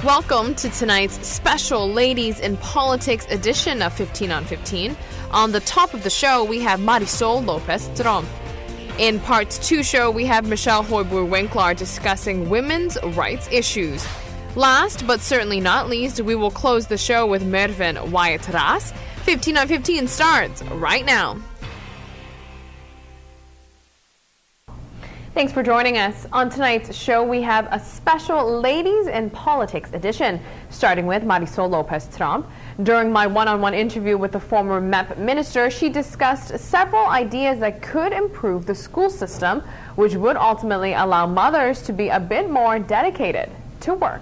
Welcome to tonight's special Ladies in Politics edition of 15 on 15. On the top of the show, we have Marisol Lopez-Tromp. In part 2 show, we have Michelle Hoiboer-Winkler discussing women's rights issues. Last, but certainly not least, we will close the show with Mervin Wyatt-Ras. 15 on 15 starts right now. Thanks for joining us. On tonight's show, we have a special Ladies in Politics edition, starting with Marisol Lopez-Tromp. During my one-on-one interview with the former MEP minister, she discussed several ideas that could improve the school system, which would ultimately allow mothers to be a bit more dedicated to work.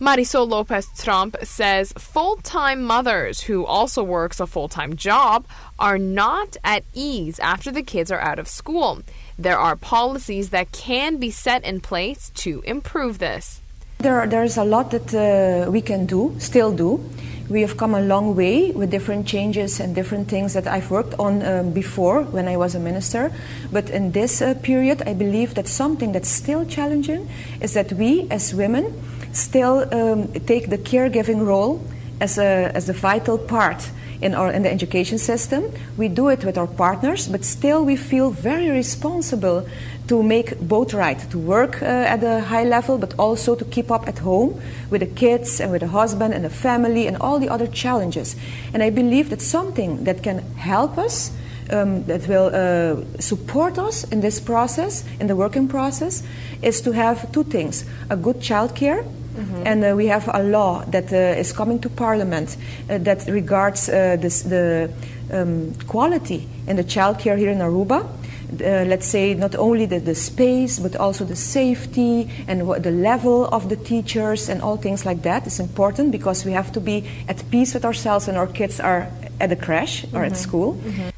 Marisol Lopez-Tromp says full-time mothers who also works a full-time job are not at ease after the kids are out of school. There are policies that can be set in place to improve this. There's a lot that we can still do. We have come a long way with different changes and different things that I've worked on before when I was a minister. But in this period, I believe that something that's still challenging is that we as women still take the caregiving role as a vital part in the education system. We do it with our partners, but still we feel very responsible to make both right, to work at a high level, but also to keep up at home with the kids and with the husband and the family and all the other challenges. And I believe that something that can help us, that will support us in this process, in the working process, is to have two things: a good childcare. Mm-hmm. And we have a law that is coming to Parliament that regards the quality in the childcare here in Aruba. Let's say not only the space, but also the safety and the level of the teachers and all things like that is important, because we have to be at peace with ourselves when our kids are at the crash or at school. Mm-hmm.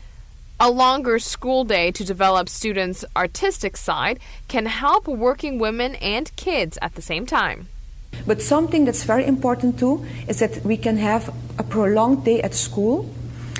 A longer school day to develop students' artistic side can help working women and kids at the same time. But something that's very important too is that we can have a prolonged day at school,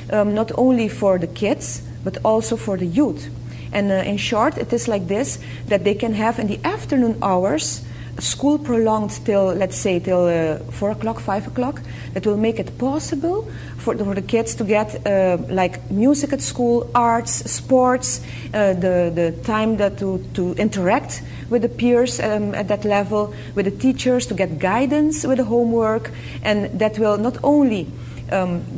not only for the kids, but also for the youth. And in short, it is like this, that they can have in the afternoon hours school prolonged till, let's say, till 4 o'clock, 5 o'clock. That will make it possible for the kids to get like music at school, arts, sports, the time to interact with the peers at that level, with the teachers, to get guidance with the homework. And that will not only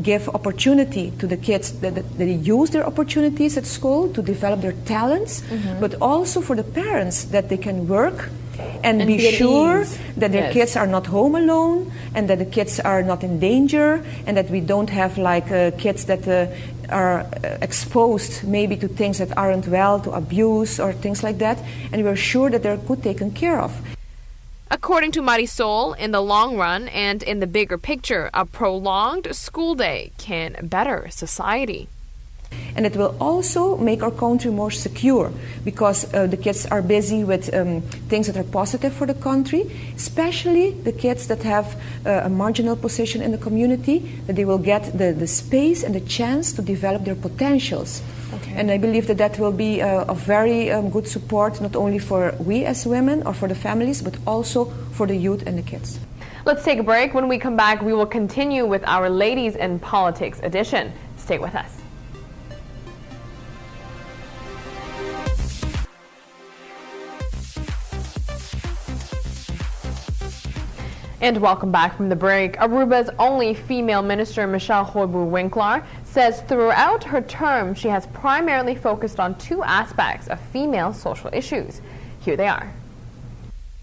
give opportunity to the kids that they use their opportunities at school to develop their talents, mm-hmm. but also for the parents that they can work and be sure that their kids are not home alone, and that the kids are not in danger, and that we don't have like kids that are exposed maybe to things that aren't well, to abuse or things like that, and we're sure that they're good taken care of. According to Marisol, in the long run and in the bigger picture, a prolonged school day can better society. And it will also make our country more secure, because the kids are busy with things that are positive for the country, especially the kids that have a marginal position in the community, that they will get the space and the chance to develop their potentials. Okay. And I believe that will be a very good support, not only for we as women or for the families, but also for the youth and the kids. Let's take a break. When we come back, we will continue with our Ladies in Politics edition. Stay with us. And welcome back from the break. Aruba's only female minister, Michelle Hoiboer-Winkler, says throughout her term she has primarily focused on two aspects of female social issues. Here they are.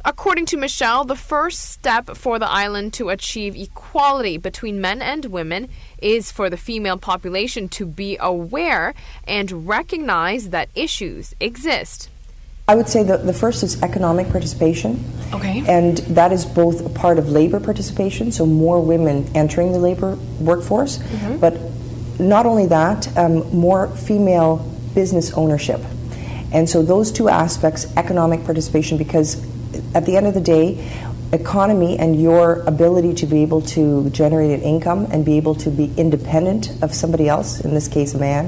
According to Michelle, the first step for the island to achieve equality between men and women is for the female population to be aware and recognize that issues exist. I would say that the first is economic participation. Okay. And that is both a part of labor participation, so more women entering the labor workforce, mm-hmm. but not only that, more female business ownership. And so those two aspects, economic participation, because at the end of the day, economy and your ability to be able to generate an income and be able to be independent of somebody else, in this case a man,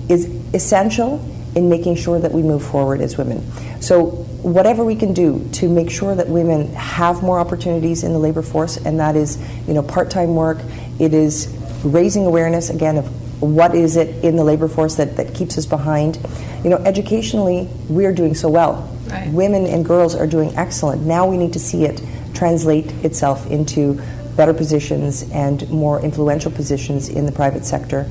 is essential in making sure that we move forward as women. So whatever we can do to make sure that women have more opportunities in the labor force, and that is, part-time work, it is raising awareness again of what is it in the labor force that keeps us behind. Educationally, we're doing so well. Right. Women and girls are doing excellent. Now we need to see it translate itself into better positions and more influential positions in the private sector.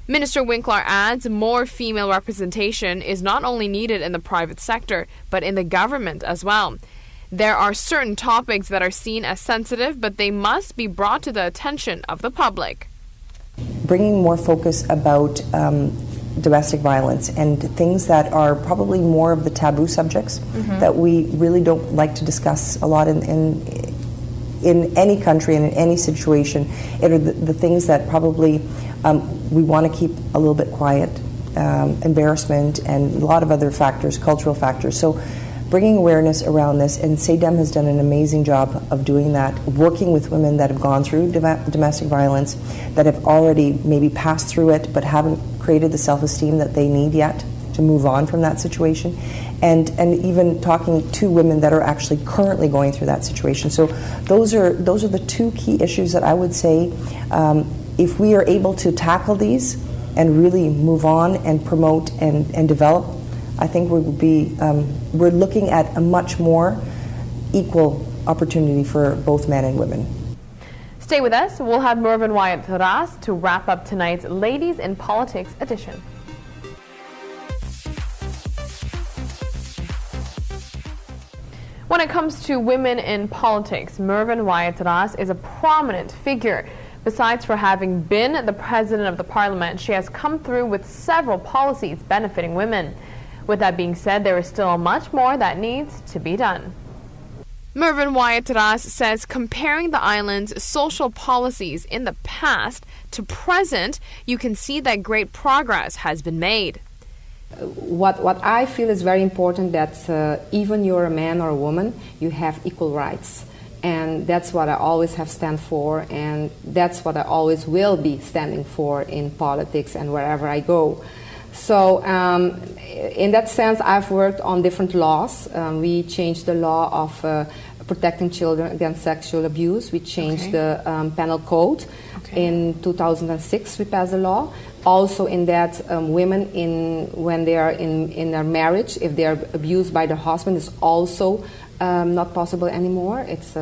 Minister Winkler adds more female representation is not only needed in the private sector, but in the government as well. There are certain topics that are seen as sensitive, but they must be brought to the attention of the public. Bringing more focus about domestic violence and things that are probably more of the taboo subjects that we really don't like to discuss a lot in any country and in any situation. It are the things that probably we want to keep a little bit quiet, embarrassment and a lot of other factors, cultural factors. So bringing awareness around this, and SEDEM has done an amazing job of doing that, working with women that have gone through domestic violence, that have already maybe passed through it but haven't created the self-esteem that they need yet to move on from that situation, and even talking to women that are actually currently going through that situation. So those are the two key issues that I would say, if we are able to tackle these and really move on and promote and develop, I think we would be, we're looking at a much more equal opportunity for both men and women. Stay with us. We'll have Mervyn Wyatt-Ras to wrap up tonight's Ladies in Politics edition. When it comes to women in politics, Mervyn Wyatt-Ras is a prominent figure. Besides for having been the president of the parliament, she has come through with several policies benefiting women. With that being said, there is still much more that needs to be done. Mervyn Wyatt-Ras says comparing the island's social policies in the past to present, you can see that great progress has been made. What I feel is very important, that even you're a man or a woman, you have equal rights. And that's what I always have stand for, and that's what I always will be standing for in politics and wherever I go. So in that sense, I've worked on different laws. We changed the law of protecting children against sexual abuse. We changed the penal code. In 2006, we passed a law. Also in that, women when they are in their marriage, if they are abused by their husband, is also not possible anymore. It's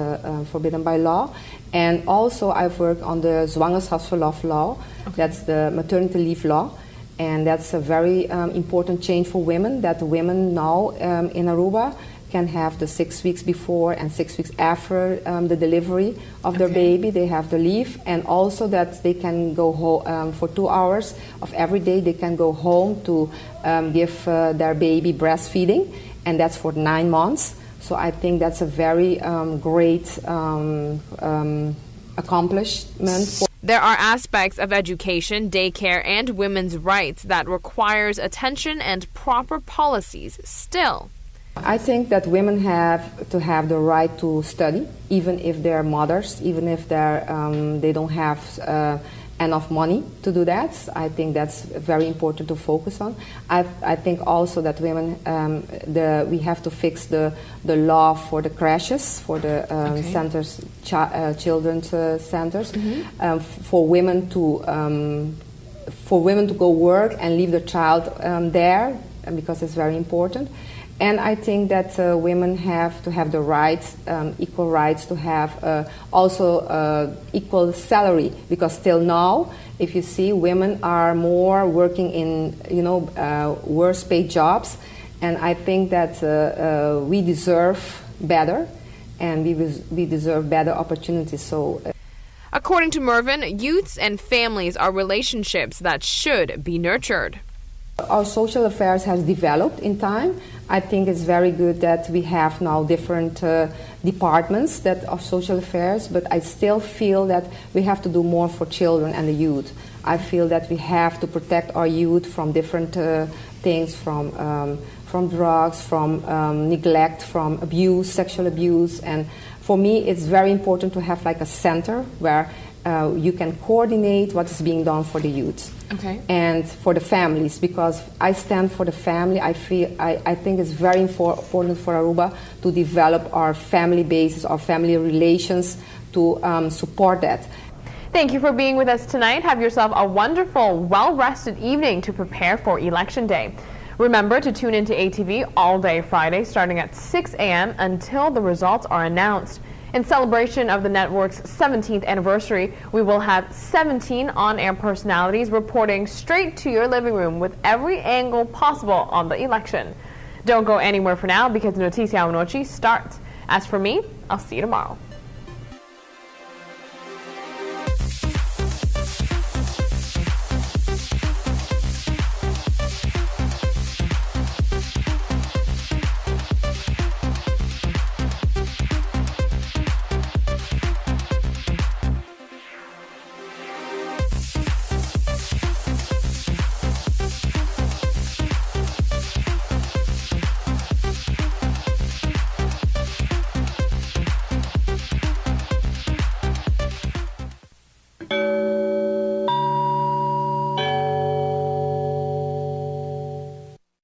forbidden by law. And also I've worked on the zwangerschapsverlof law. That's the maternity leave law. And that's a very important change for women, that women now in Aruba can have the 6 weeks before and 6 weeks after the delivery of their baby. They have the leave, and also that they can go home for 2 hours of every day. They can go home to give their baby breastfeeding, and that's for 9 months. So I think that's a very great accomplishment. There are aspects of education, daycare, and women's rights that requires attention and proper policies still. I think that women have to have the right to study, even if they're mothers, even if they don't have enough money to do that. I think that's very important to focus on. I think also that women, we have to fix the law for the crashes, for the centers, children's centers, for women to go work and leave the child there, because it's very important. And I think that women have to have the rights, equal rights to have also equal salary, because till now, if you see, women are more working in worse paid jobs, and I think that we deserve better, and we deserve better opportunities. So. According to Mervyn, youths and families are relationships that should be nurtured. Our social affairs has developed in time. I think it's very good that we have now different departments that of social affairs, but I still feel that we have to do more for children and the youth. I feel that we have to protect our youth from different things, from drugs, from neglect, from abuse, sexual abuse. And for me, it's very important to have like a center where you can coordinate what is being done for the youth. Okay. And for the families, because I stand for the family. I think it's very important for Aruba to develop our family basis, our family relations, to support that. Thank you for being with us tonight. Have yourself a wonderful, well-rested evening to prepare for Election Day. Remember to tune into ATV all day Friday starting at 6 a.m. until the results are announced. In celebration of the network's 17th anniversary, we will have 17 on-air personalities reporting straight to your living room with every angle possible on the election. Don't go anywhere for now because Noticia Unochi starts. As for me, I'll see you tomorrow.